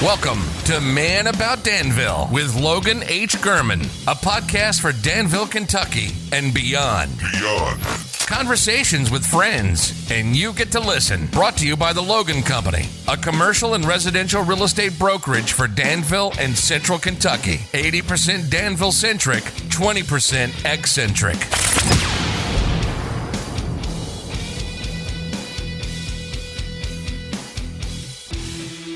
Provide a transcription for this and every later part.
Welcome to Man About Danville with Logan H. Gurman, a podcast for Danville, Kentucky and beyond. Conversations with friends, and you get to listen. Brought to you by the Logan Company, a commercial and residential real estate brokerage for Danville and Central Kentucky. 80% Danville-centric, 20% eccentric.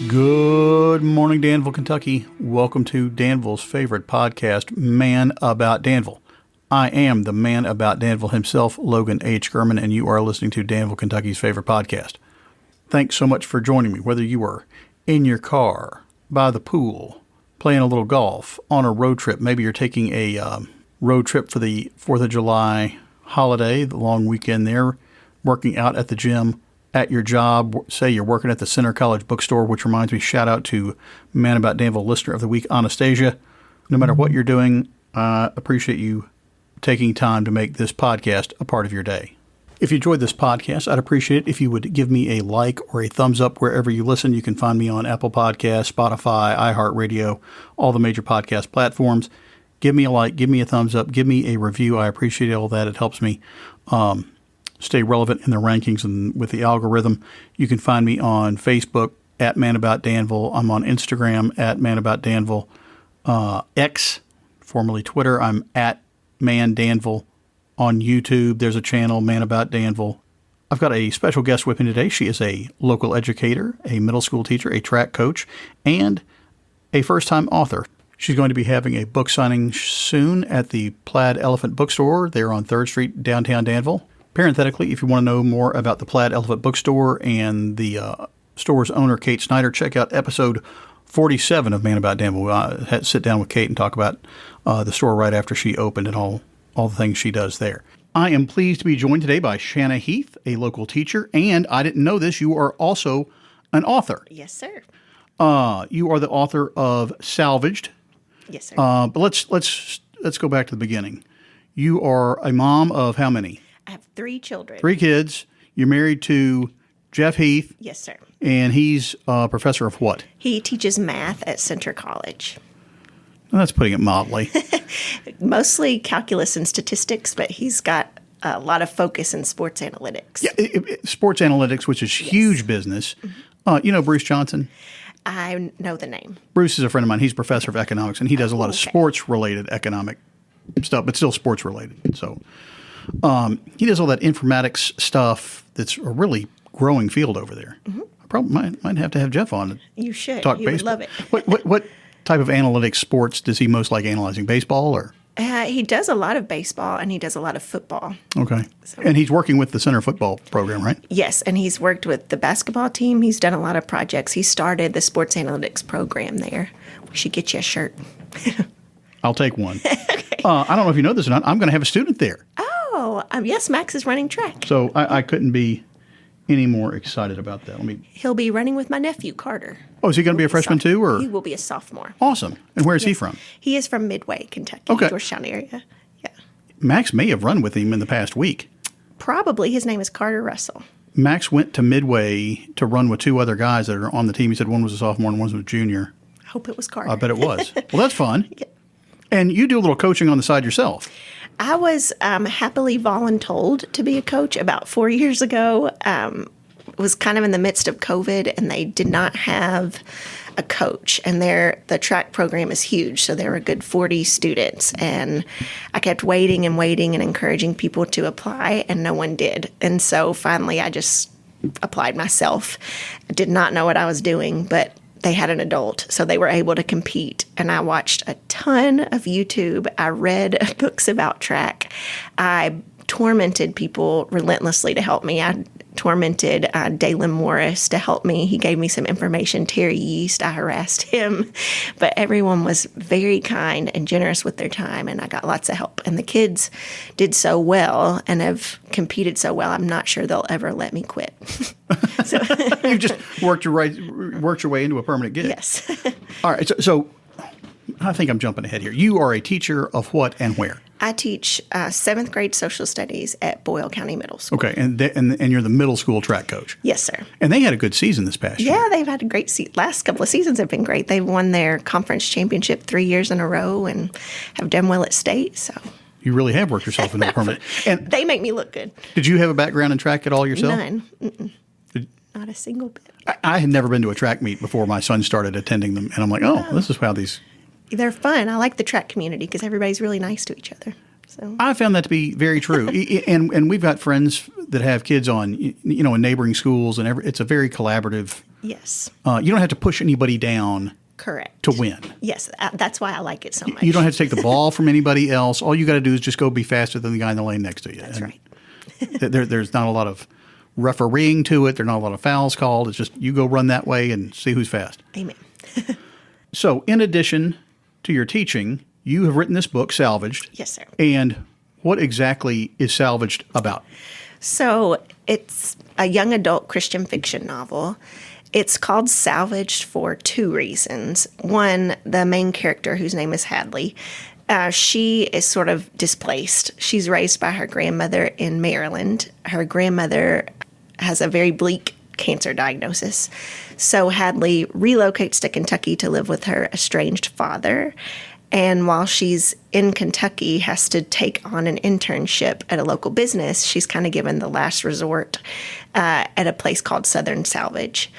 Good morning, Danville, Kentucky. Welcome to Danville's favorite podcast, Man About Danville. I am the man about Danville himself, Logan H. Gurman, and you are listening to Danville, Kentucky's favorite podcast. Thanks so much for joining me, whether you are in your car, by the pool, playing a little golf, on a road trip. Maybe you're taking a road trip for the 4th of July holiday, the long weekend there, working out at the gym, at your job. Say you're working at the Center College bookstore, which reminds me, shout out to Man About Danville Listener of the Week, Anastasia. No matter what you're doing, I appreciate you taking time to make this podcast a part of your day. If you enjoyed this podcast, I'd appreciate it if you would give me a like or a thumbs up wherever you listen. You can find me on Apple Podcasts, Spotify, iHeartRadio, all the major podcast platforms. Give me a like, give me a thumbs up, give me a review. I appreciate all that. It helps me stay relevant in the rankings and with the algorithm. You can find me on Facebook at Man About Danville. I'm on Instagram at Man About Danville. X, formerly Twitter, I'm at Man Danville. On YouTube, there's a channel, Man About Danville. I've got a special guest with me today. She is a local educator, a middle school teacher, a track coach, and a first-time author. She's going to be having a book signing soon at the Plaid Elephant Bookstore. They're on 3rd Street, downtown Danville. Parenthetically, if you want to know more about the Plaid Elephant Bookstore and the store's owner, Kate Snyder, check out episode 47 of Man About Danville. I had to sit down with Kate and talk about the store right after she opened and all the things she does there. I am pleased to be joined today by Shanna Heath, a local teacher, and I didn't know this, you are also an author. Yes, sir. You are the author of Salvaged. Yes, sir. But let's go back to the beginning. You are a mom of how many? I have 3 children. 3 kids. You're married to Jeff Heath. Yes, sir. And he's a professor of what? He teaches math at Center College. Well, that's putting it mildly. Mostly calculus and statistics, but he's got a lot of focus in sports analytics. Yeah, sports analytics, which is huge business. You know Bruce Johnson? I know the name. Bruce is a friend of mine. He's a professor of economics, and he does a lot of sports-related economic stuff, but still sports-related. So he does all that informatics stuff that's a really growing field over there. Mm-hmm. I probably might have to have Jeff on. You should. Talk you baseball. would love it. What type of analytics sports does he most like analyzing? Baseball or? He does a lot of baseball and he does a lot of football. Okay. And he's working with the Center football program, right? Yes, and he's worked with the basketball team. He's done a lot of projects. He started the sports analytics program there. We should get you a shirt. I'll take one. Okay. I don't know if you know this or not. I'm going to have a student there. Oh, yes, Max is running track. So I couldn't be any more excited about that. He'll be running with my nephew, Carter. Oh, is he going to be a freshman too? Or? He will be a sophomore. Awesome. And where is he from? He is from Midway, Kentucky, Georgetown area. Yeah. Max may have run with him in the past week. Probably. His name is Carter Russell. Max went to Midway to run with 2 other guys that are on the team. He said one was a sophomore and one was a junior. I hope it was Carter. I bet it was. Well, that's fun. Yeah. And you do a little coaching on the side yourself. I was happily voluntold to be a coach about 4 years ago. It was kind of in the midst of COVID, and they did not have a coach. And the track program is huge, so there were a good 40 students. And I kept waiting and encouraging people to apply, and no one did. And so finally, I just applied myself. I did not know what I was doing, but they had an adult, so they were able to compete. And I watched a ton of YouTube. I read books about track. I tormented people relentlessly to help me. I tormented Dalen Morris to help me. He gave me some information. Terry Yeast, I harassed him. But everyone was very kind and generous with their time, and I got lots of help. And the kids did so well and have competed so well, I'm not sure they'll ever let me quit. So you just worked your way into a permanent gig. Yes. All right. So I think I'm jumping ahead here. You are a teacher of what and where? I teach 7th grade social studies at Boyle County Middle School. Okay, and you're the middle school track coach. Yes, sir. And they had a good season this past year. Yeah, they've had a great last couple of seasons have been great. They've won their conference championship 3 years in a row and have done well at state. So you really have worked yourself into a permanent. And they make me look good. did you have a background in track at all yourself? None. Not a single bit. I had never been to a track meet before my son started attending them, and I'm like, oh, this is how these. They're fun. I like the track community because everybody's really nice to each other. So I found that to be very true, and we've got friends that have kids on, in neighboring schools, and it's a very collaborative. Yes. You don't have to push anybody down. Correct. To win. Yes, that's why I like it so much. You don't have to take the ball from anybody else. All you got to do is just go be faster than the guy in the lane next to you. That's right. There's not a lot of refereeing to it. There's not a lot of fouls called. It's just you go run that way and see who's fast. Amen. So, in addition to your teaching, you have written this book, Salvaged. Yes, sir. And what exactly is Salvaged about? So it's a young adult Christian fiction novel. It's called Salvaged for 2 reasons. One, the main character, whose name is Hadley, she is sort of displaced. She's raised by her grandmother in Maryland. Her grandmother has a very bleak cancer diagnosis. So Hadley relocates to Kentucky to live with her estranged father. And while she's in Kentucky, has to take on an internship at a local business. She's kind of given the last resort at a place called Southern Salvage.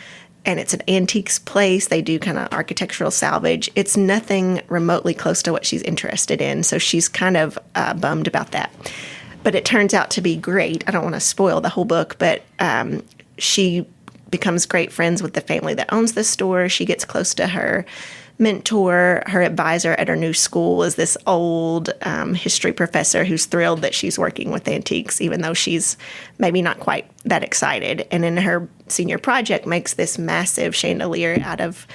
And it's an antiques place. They do kind of architectural salvage. It's nothing remotely close to what she's interested in. So she's kind of bummed about that. But it turns out to be great. I don't want to spoil the whole book, but she becomes great friends with the family that owns the store. She gets close to her mentor. Her advisor at her new school is this old history professor who's thrilled that she's working with antiques, even though she's maybe not quite that excited. And in her senior project makes this massive chandelier out of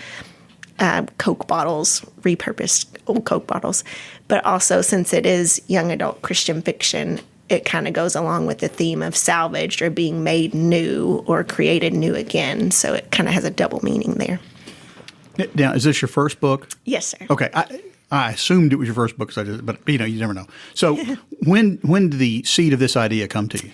Coke bottles, repurposed old Coke bottles. But also, since it is young adult Christian fiction, it kind of goes along with the theme of salvaged or being made new or created new again. So it kind of has a double meaning there. Now, is this your first book? Yes, sir. Okay. I assumed it was your first book, but you never know. So when did the seed of this idea come to you?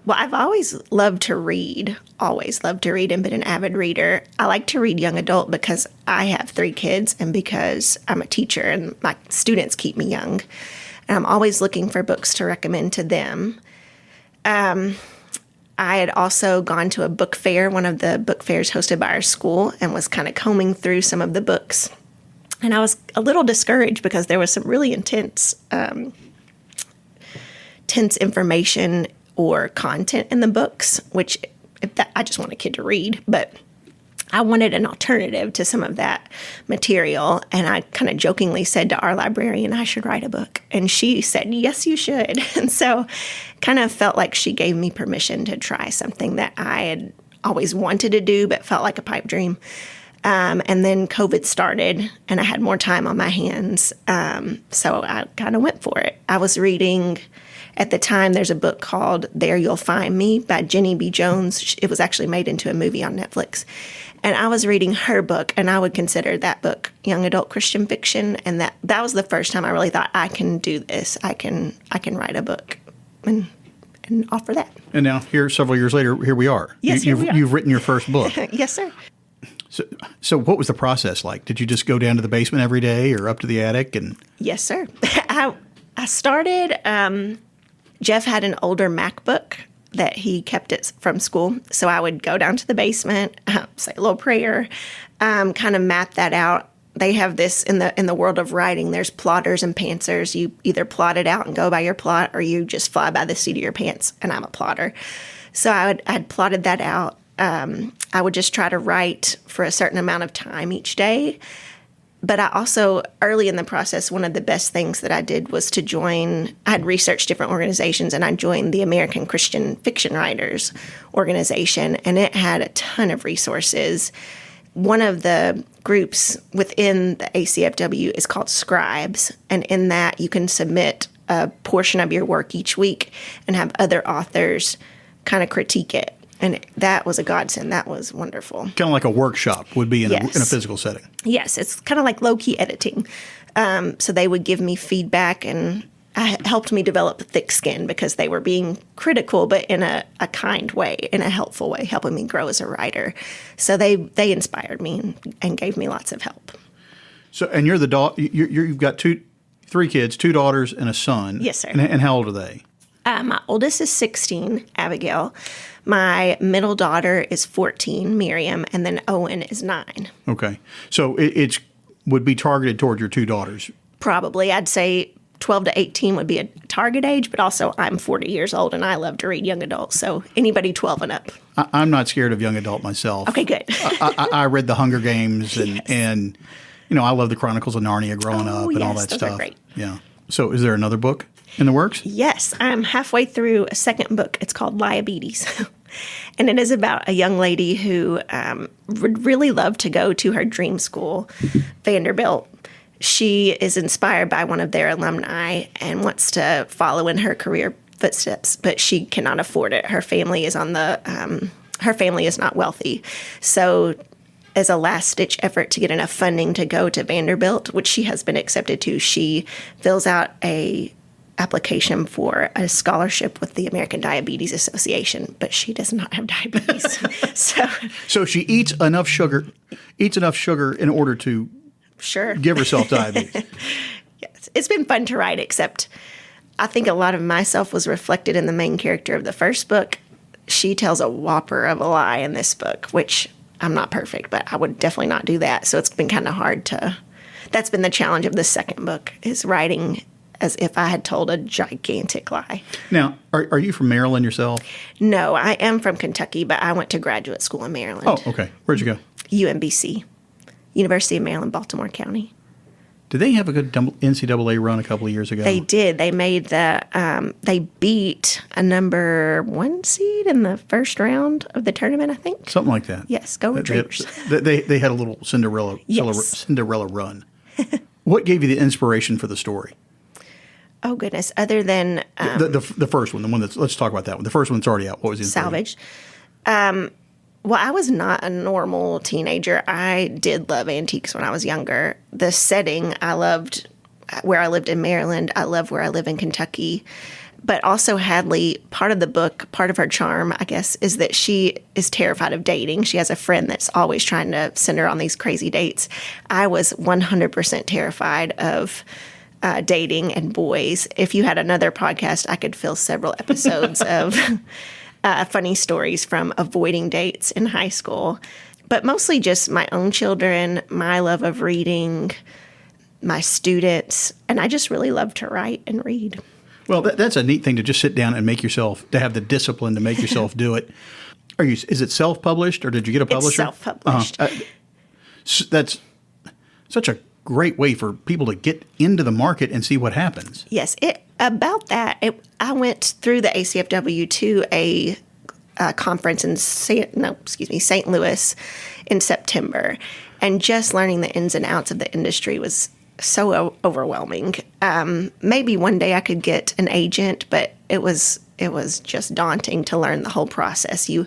Well, I've always loved to read, and been an avid reader. I like to read young adult because I have 3 kids and because I'm a teacher and my students keep me young. And I'm always looking for books to recommend to them. I had also gone to a book fair, one of the book fairs hosted by our school, and was kind of combing through some of the books. And I was a little discouraged because there was some really intense information or content in the books, which I just want a kid to read. But I wanted an alternative to some of that material. And I kind of jokingly said to our librarian, I should write a book. And she said, yes, you should. And so kind of felt like she gave me permission to try something that I had always wanted to do, but felt like a pipe dream. And then COVID started and I had more time on my hands. So I kind of went for it. I was reading, at the time, there's a book called There You'll Find Me by Jenny B. Jones. It was actually made into a movie on Netflix. And I was reading her book, and I would consider that book young adult Christian fiction. And that was the first time I really thought, I can do this. I can write a book and offer that. And now, here, several years later, here we are. Yes, here we are. You've written your first book. Yes, sir. So what was the process like? Did you just go down to the basement every day or up to the attic? And Yes, sir. I started, Jeff had an older MacBook that he kept it from school. So I would go down to the basement, say a little prayer, kind of map that out. They have this in the world of writing. There's plotters and pantsers. You either plot it out and go by your plot, or you just fly by the seat of your pants. And I'm a plotter, so I'd plotted that out. I would just try to write for a certain amount of time each day. But I also, early in the process, one of the best things that I did was to join, I had researched different organizations, and I joined the American Christian Fiction Writers organization, and it had a ton of resources. One of the groups within the ACFW is called Scribes, and in that you can submit a portion of your work each week and have other authors kind of critique it. And that was a godsend. That was wonderful. Kind of like a workshop would be in a physical setting. Yes, it's kind of like low-key editing. So they would give me feedback, and helped me develop thick skin because they were being critical, but in a kind way, in a helpful way, helping me grow as a writer. So they inspired me and gave me lots of help. So, and you're the you've got three kids, 2 daughters and a son. Yes, sir. And how old are they? My oldest is 16, Abigail. My middle daughter is 14, Miriam, and then Owen is 9. Okay. So it would be targeted toward your 2 daughters. Probably. I'd say 12 to 18 would be a target age, but also I'm 40 years old and I love to read young adults. So anybody 12 and up. I'm not scared of young adult myself. Okay, good. I read The Hunger Games and I love the Chronicles of Narnia growing up and all that those stuff. Are great. Yeah. So is there another book in the works? Yes. I'm halfway through a second book. It's called Diabetes. And it is about a young lady who would really love to go to her dream school, Vanderbilt. She is inspired by one of their alumni and wants to follow in her career footsteps, but she cannot afford it. Her family is her family is not wealthy. So as a last-ditch effort to get enough funding to go to Vanderbilt, which she has been accepted to, she fills out a application for a scholarship with the American Diabetes Association, but she does not have diabetes. So she eats enough sugar in order to give herself diabetes. Yes, it's been fun to write, except I think a lot of myself was reflected in the main character of the first book. She tells a whopper of a lie in this book, which I'm not perfect, but I would definitely not do that. So it's been kind of hard that's been the challenge of the second book, is writing as if I had told a gigantic lie. Now, are you from Maryland yourself? No, I am from Kentucky, but I went to graduate school in Maryland. Oh, okay. Where'd you go? UMBC, University of Maryland, Baltimore County. Did they have a good NCAA run a couple of years ago? They did. They made they beat a number 1 seed in the first round of the tournament, I think. Something like that. Yes, go Retrievers. They had a little Cinderella run. What gave you the inspiration for the story? Oh, goodness. Other than the first one, let's talk about that one. The first one's already out. What was the inspiration? Salvaged. Well, I was not a normal teenager. I did love antiques when I was younger. The setting, I loved where I lived in Maryland. I love where I live in Kentucky. But also Hadley, part of the book, part of her charm, I guess, is that she is terrified of dating. She has a friend that's always trying to send her on these crazy dates. I was 100% terrified of dating and boys. If you had another podcast, I could fill several episodes of funny stories from avoiding dates in high school. But mostly just my own children, my love of reading, my students, and I just really love to write and read. Well, that's a neat thing to just sit down and to have the discipline to make yourself do it. Is it self-published or did you get a publisher? It's self-published. That's such a great way for people to get into the market and see what happens. Yes. I went through the ACFW to a conference in St. Louis in September, and just learning the ins and outs of the industry was so overwhelming. Maybe one day I could get an agent, but it was just daunting to learn the whole process. You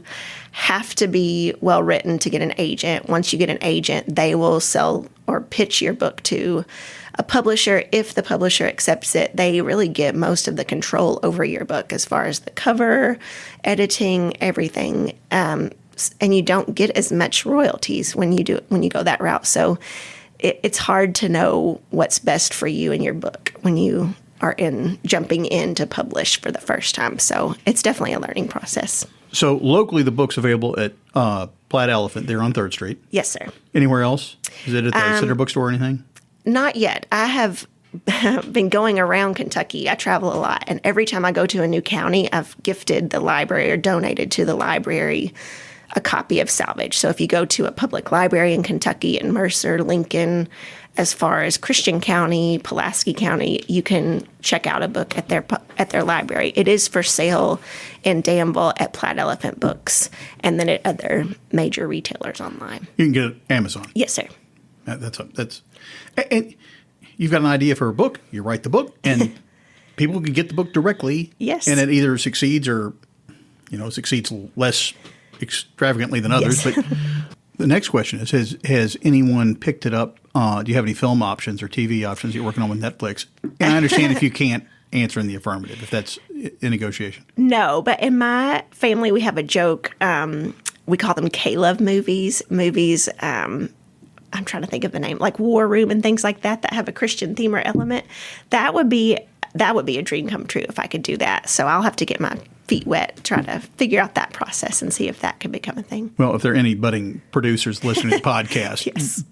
have to be well written to get an agent. Once you get an agent, they will sell or pitch your book to a publisher. If the publisher accepts it, they really get most of the control over your book as far as the cover, editing, everything. And you don't get as much royalties when you go that route. So it's hard to know what's best for you in your book when you are jumping in to publish for the first time. So it's definitely a learning process. So locally, the book's available at Plaid Elephant there on 3rd Street. Yes, sir. Anywhere else? Is it at the Center Bookstore or anything? Not yet. I have been going around Kentucky. I travel a lot. And every time I go to a new county, I've gifted the library or donated to the library a copy of Salvaged. So if you go to a public library in Kentucky, in Mercer, Lincoln, as far as Christian County, Pulaski County, you can check out a book at their library. It is for sale in Danville at Plaid Elephant Books, and then at other major retailers online. You can get it at Amazon. Yes, sir. And you've got an idea for a book. You write the book, and people can get the book directly. Yes. And it either succeeds or, succeeds less extravagantly than others. Yes. But the next question is, has anyone picked it up? Do you have any film options or TV options you're working on with Netflix? And I understand if you can't answer in the affirmative if that's a negotiation. No, but in my family, we have a joke. We call them K-Love movies. I'm trying to think of the name, like War Room and things like that have a Christian theme or element. That would be a dream come true if I could do that. So I'll have to get my feet wet, try to figure out that process and see if that could become a thing. Well, if there are any budding producers listening to the podcast, yes,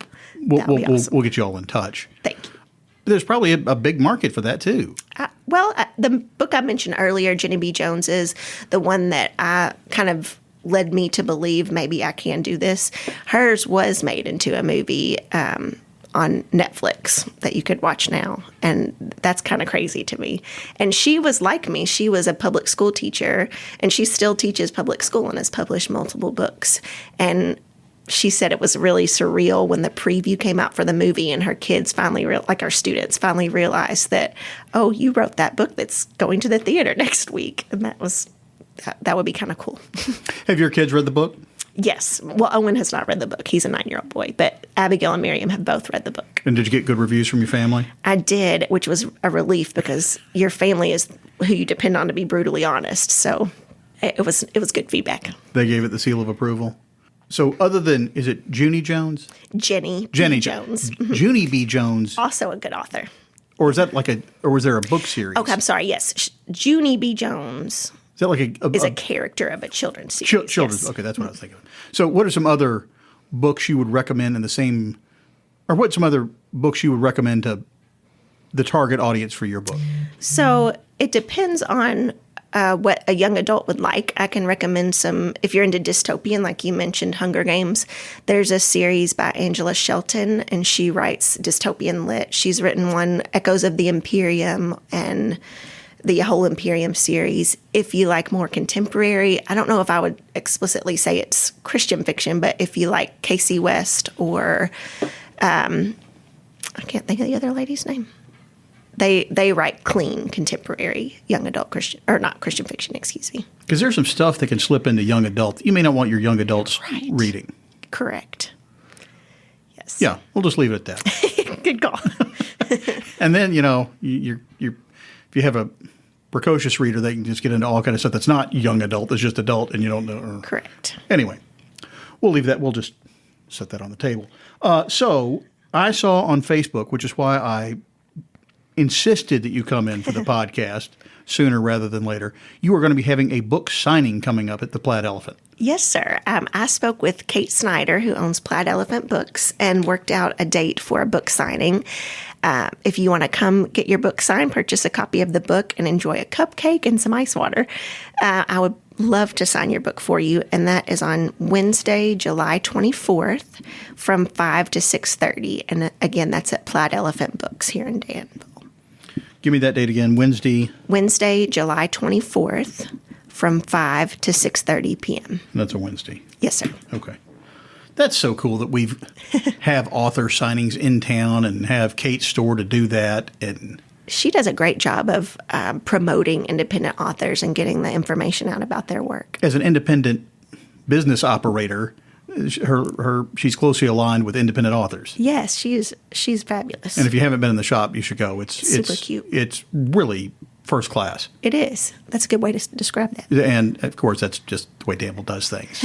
we'll get you all in touch. Thank you. There's probably a big market for that too. The book I mentioned earlier, Jenny B. Jones, is the one that I kind of led me to believe maybe I can do this. Hers was made into a movie on Netflix that you could watch now. And that's kind of crazy to me. And she was like me. She was a public school teacher, and she still teaches public school and has published multiple books. And she said it was really surreal when the preview came out for the movie and her kids finally, our students finally realized that, oh, you wrote that book that's going to the theater next week. And that would be kind of cool. Have your kids read the book? Yes. Well, Owen has not read the book. He's a 9-year-old boy. But Abigail and Miriam have both read the book. And did you get good reviews from your family? I did, which was a relief because your family is who you depend on to be brutally honest. So it was good feedback. They gave it the seal of approval. So other than, is it Junie Jones? Jenny B. Jones. Junie B. Jones. Also a good author. Or is that or was there a book series? Okay, I'm sorry. Yes. Junie B. Jones. Is that like is a character of a children's series. Children's. Yes. Okay, that's what I was thinking of. So what are some other books you would recommend what's some other books you would recommend to the target audience for your book? So it depends on what a young adult would like. I can recommend some, if you're into dystopian, like you mentioned, Hunger Games. There's a series by Angela Shelton, and she writes dystopian lit. She's written one, Echoes of the Imperium, and the whole Imperium series. If you like more contemporary, I don't know if I would explicitly say it's Christian fiction, but if you like Casey West or I can't think of the other lady's name. They write clean, contemporary, young adult Christian, or not Christian fiction, excuse me. Because there's some stuff that can slip into young adult. You may not want your young adults reading. Correct. Yes. Yeah, we'll just leave it at that. Good call. And then, you're if you have a precocious reader, they can just get into all kind of stuff that's not young adult, it's just adult, and you don't know. Correct. Anyway, we'll leave that. We'll just set that on the table. So I saw on Facebook, which is why I insisted that you come in for the podcast sooner rather than later, you are going to be having a book signing coming up at the Plaid Elephant. Yes, sir. I spoke with Kate Snyder, who owns Plaid Elephant Books, and worked out a date for a book signing. If you want to come get your book signed, purchase a copy of the book, and enjoy a cupcake and some ice water, I would love to sign your book for you. And that is on Wednesday, July 24th from 5 to 6:30. And again, that's at Plaid Elephant Books here in Danville. Give me that date again. Wednesday, July 24th from 5 to 6:30 p.m. That's a Wednesday. Yes, sir. Okay. That's so cool that we have author signings in town and have Kate's store to do that. And she does a great job of promoting independent authors and getting the information out about their work. As an independent business operator, she's closely aligned with independent authors. Yes, she's fabulous. And if you haven't been in the shop, you should go. It's super cute. It's really first class. It is. That's a good way to describe that. And of course, that's just the way Danville does things,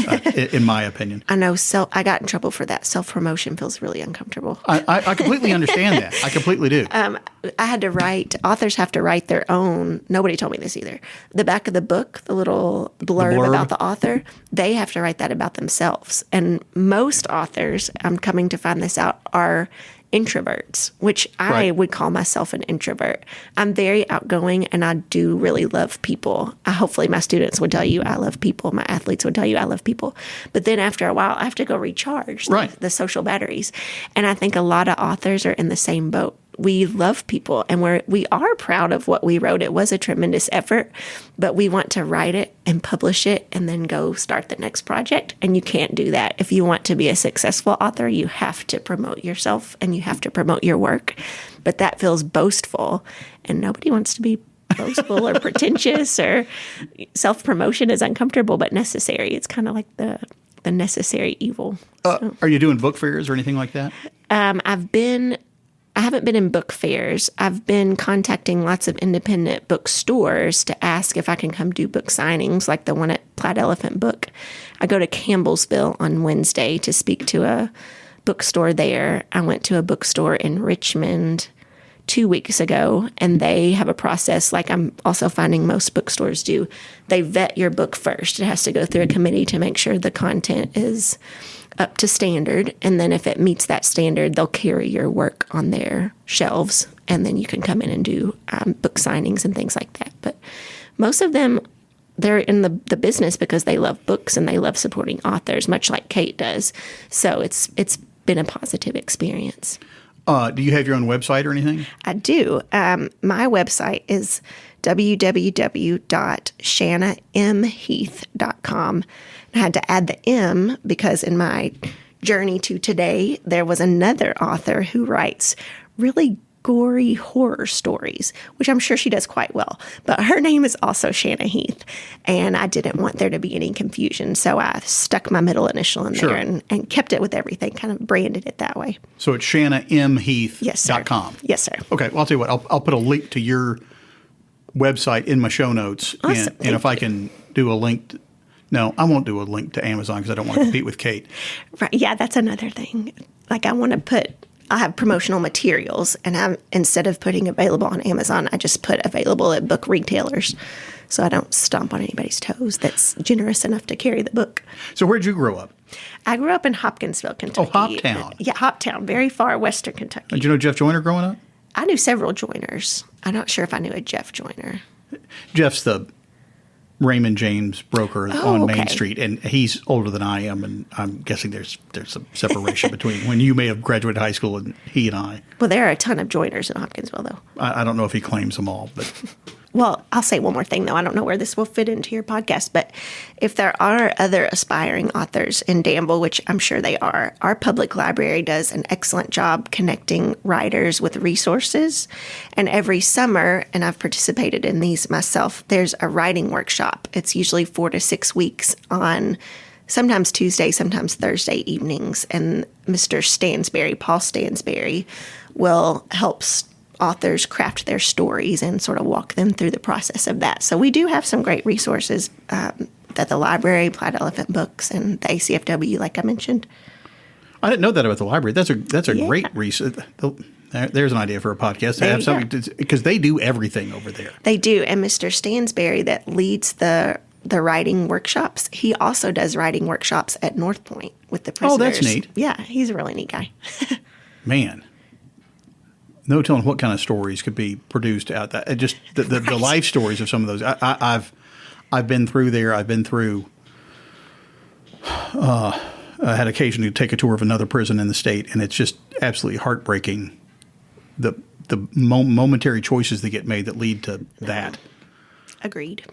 in my opinion. I know. I got in trouble for that. Self-promotion feels really uncomfortable. I completely understand that. I completely do. I had to write. Authors have to write their own. Nobody told me this either. The back of the book, the little blurb about the author, they have to write that about themselves. And most authors, I'm coming to find this out, are introverts, which I would call myself an introvert. I'm very outgoing, and I do really love people. Hopefully my students would tell you I love people. My athletes would tell you I love people. But then after a while, I have to go recharge the social batteries. And I think a lot of authors are in the same boat. We love people, and we are proud of what we wrote. It was a tremendous effort, but we want to write it and publish it and then go start the next project. And you can't do that. If you want to be a successful author, you have to promote yourself and you have to promote your work. But that feels boastful, and nobody wants to be boastful or pretentious, or self-promotion is uncomfortable but necessary. It's kind of like the necessary evil. Are you doing book fairs or anything like that? I've been I haven't been in book fairs. I've been contacting lots of independent bookstores to ask if I can come do book signings, like the one at Plaid Elephant Book. I go to Campbellsville on Wednesday to speak to a bookstore there. I went to a bookstore in Richmond 2 weeks ago, and they have a process like I'm also finding most bookstores do. They vet your book first. It has to go through a committee to make sure the content is up to standard, and then if it meets that standard, they'll carry your work on their shelves, and then you can come in and do book signings and things like that. But most of them, they're in the business because they love books and they love supporting authors, much like Kate does. So it's been a positive experience. Do you have your own website or anything? I do. My website is www.shannamheath.com. I had to add the M because in my journey to today, there was another author who writes really gory horror stories, which I'm sure she does quite well. But her name is also Shanna Heath, and I didn't want there to be any confusion. So I stuck my middle initial in there and kept it with everything, kind of branded it that way. So it's ShannaMHeath.com. Yes, sir. Yes, sir. Okay, well, I'll tell you what. I'll put a link to your website in my show notes. Awesome. And if I can do a link no, I won't do a link to Amazon because I don't want to compete with Kate. Right. Yeah, that's another thing. Like I have promotional materials, and instead of putting available on Amazon, I just put available at book retailers, so I don't stomp on anybody's toes that's generous enough to carry the book. So where'd you grow up? I grew up in Hopkinsville, Kentucky. Oh, Hoptown. Yeah, Hoptown, very far western Kentucky. Did you know Jeff Joyner growing up? I knew several Joyners. I'm not sure if I knew a Jeff Joyner. Jeff's the Raymond James broker on Main okay. Street, and he's older than I am, and I'm guessing there's some separation between when you may have graduated high school and he and I. Well, there are a ton of Joyners in Hopkinsville, though. I don't know if he claims them all, but... Well, I'll say one more thing, though. I don't know where this will fit into your podcast, but if there are other aspiring authors in Danville, which I'm sure they are, our public library does an excellent job connecting writers with resources. And every summer, and I've participated in these myself, there's a writing workshop. It's usually 4 to 6 weeks on sometimes Tuesday, sometimes Thursday evenings. And Mr. Stansberry, Paul Stansberry, will help authors craft their stories and sort of walk them through the process of that. So we do have some great resources that the library, Plaid Elephant Books, and the ACFW, like I mentioned. I didn't know that about the library. That's a Yeah. great resource. There's an idea for a podcast to There have you something because they do everything over there. They do. And Mr. Stansberry, that leads the writing workshops, he also does writing workshops at North Point with the prisoners. Oh, that's neat. Yeah, he's a really neat guy. Man. No telling what kind of stories could be produced out there. Just the life stories of some of those. I've been through there. I've been through. I had occasion to take a tour of another prison in the state, and it's just absolutely heartbreaking. The momentary choices that get made that lead to that. Agreed.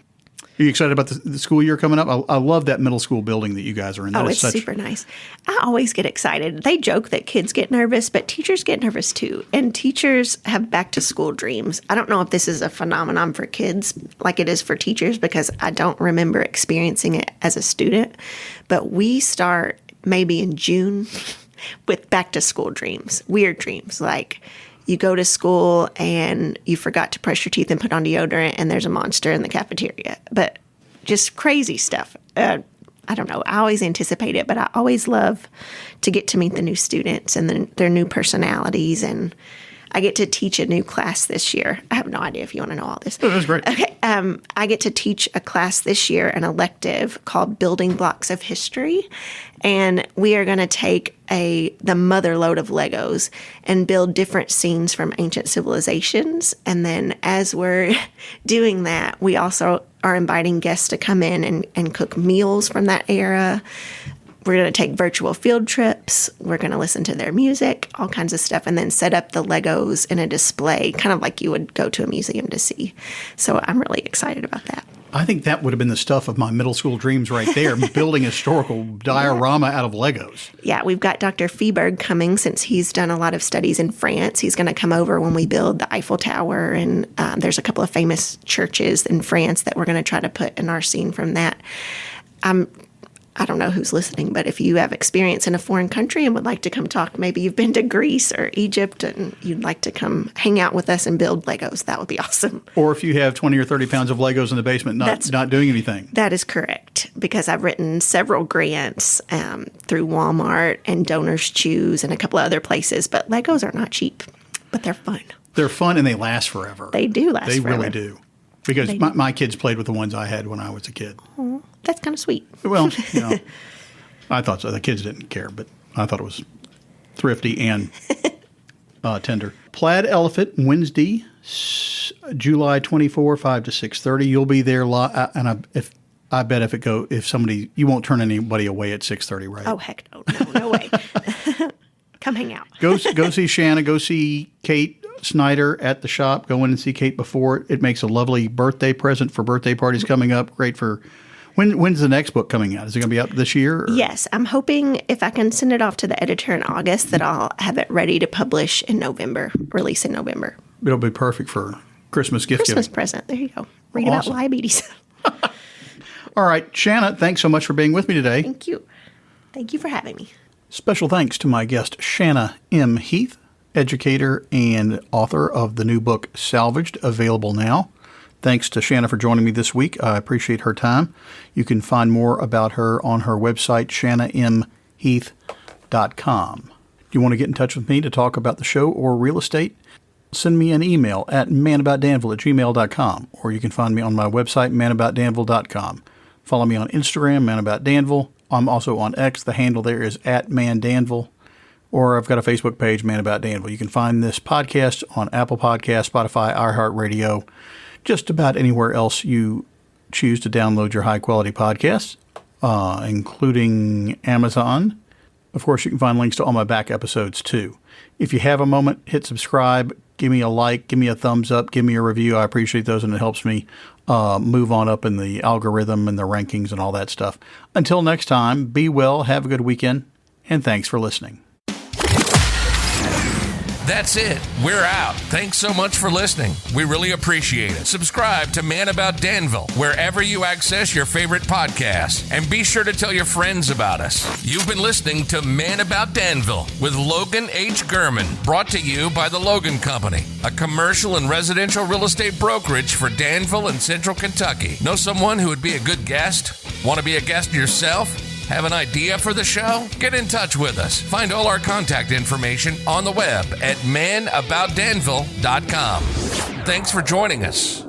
Are you excited about the school year coming up? I love that middle school building that you guys are in. That Oh, is it's super nice. I always get excited. They joke that kids get nervous, but teachers get nervous too. And teachers have back to school dreams. I don't know if this is a phenomenon for kids like it is for teachers because I don't remember experiencing it as a student. But we start maybe in June with back to school dreams, weird dreams like you go to school and you forgot to brush your teeth and put on deodorant and there's a monster in the cafeteria. But just crazy stuff. I don't know. I always anticipate it, but I always love to get to meet the new students and their new personalities. And I get to teach a new class this year. I have no idea if you want to know all this. Oh, that's great. Okay. I get to teach a class this year, an elective called Building Blocks of History. And we are going to take the mother load of Legos and build different scenes from ancient civilizations. And then as we're doing that, we also are inviting guests to come in and cook meals from that era. We're going to take virtual field trips. We're going to listen to their music, all kinds of stuff, and then set up the Legos in a display, kind of like you would go to a museum to see. So I'm really excited about that. I think that would have been the stuff of my middle school dreams right there, building a historical diorama out of Legos. Yeah, we've got Dr. Feeberg coming since he's done a lot of studies in France. He's going to come over when we build the Eiffel Tower, and there's a couple of famous churches in France that we're going to try to put in our scene from that. I don't know who's listening, but if you have experience in a foreign country and would like to come talk, maybe you've been to Greece or Egypt and you'd like to come hang out with us and build Legos, that would be awesome. Or if you have 20 or 30 pounds of Legos in the basement not doing anything. That is correct, because I've written several grants through Walmart and Donors Choose and a couple of other places, but Legos are not cheap, but they're fun. They're fun and they last forever. They do last forever. They really do. Because my kids played with the ones I had when I was a kid. Oh, that's kind of sweet. Well, I thought so. The kids didn't care, but I thought it was thrifty and tender. Plaid Elephant, Wednesday, July 24, 5 to 6:30. You'll be there, and I bet if somebody, you won't turn anybody away at 6:30, right? Oh, heck no way. Come hang out. Go see Shanna. Go see Kate Snyder at the shop. Go in and see Kate before. It makes a lovely birthday present for birthday parties coming up. Great for when's the next book coming out? Is it going to be out this year? Or? Yes, I'm hoping if I can send it off to the editor in August that I'll have it ready to publish in November. Release in November. It'll be perfect for Christmas gift giving. Present. There you go. Read Awesome. about diabetes. All right, Shanna, thanks so much for being with me today. Thank you. Thank you for having me. Special thanks to my guest, Shanna M. Heath, educator and author of the new book, Salvaged, available now. Thanks to Shanna for joining me this week. I appreciate her time. You can find more about her on her website, shannamheath.com. If you want to get in touch with me to talk about the show or real estate, send me an email at manaboutdanville@gmail.com, or you can find me on my website, manaboutdanville.com. Follow me on Instagram, manaboutdanville. I'm also on X. The handle there is @mandanville. Or I've got a Facebook page, Man About Danville. You can find this podcast on Apple Podcasts, Spotify, iHeartRadio, just about anywhere else you choose to download your high-quality podcasts, including Amazon. Of course, you can find links to all my back episodes, too. If you have a moment, hit subscribe, give me a like, give me a thumbs up, give me a review. I appreciate those, and it helps me move on up in the algorithm and the rankings and all that stuff. Until next time, be well, have a good weekend, and thanks for listening. That's it. We're out. Thanks so much for listening. We really appreciate it. Subscribe to Man About Danville wherever you access your favorite podcasts, and be sure to tell your friends about us. You've been listening to Man About Danville with Logan H. Gurman, brought to you by the Logan Company, a commercial and residential real estate brokerage for Danville and Central Kentucky. Know someone who would be a good guest? Want to be a guest yourself? Have an idea for the show? Get in touch with us. Find all our contact information on the web at manaboutdanville.com. Thanks for joining us.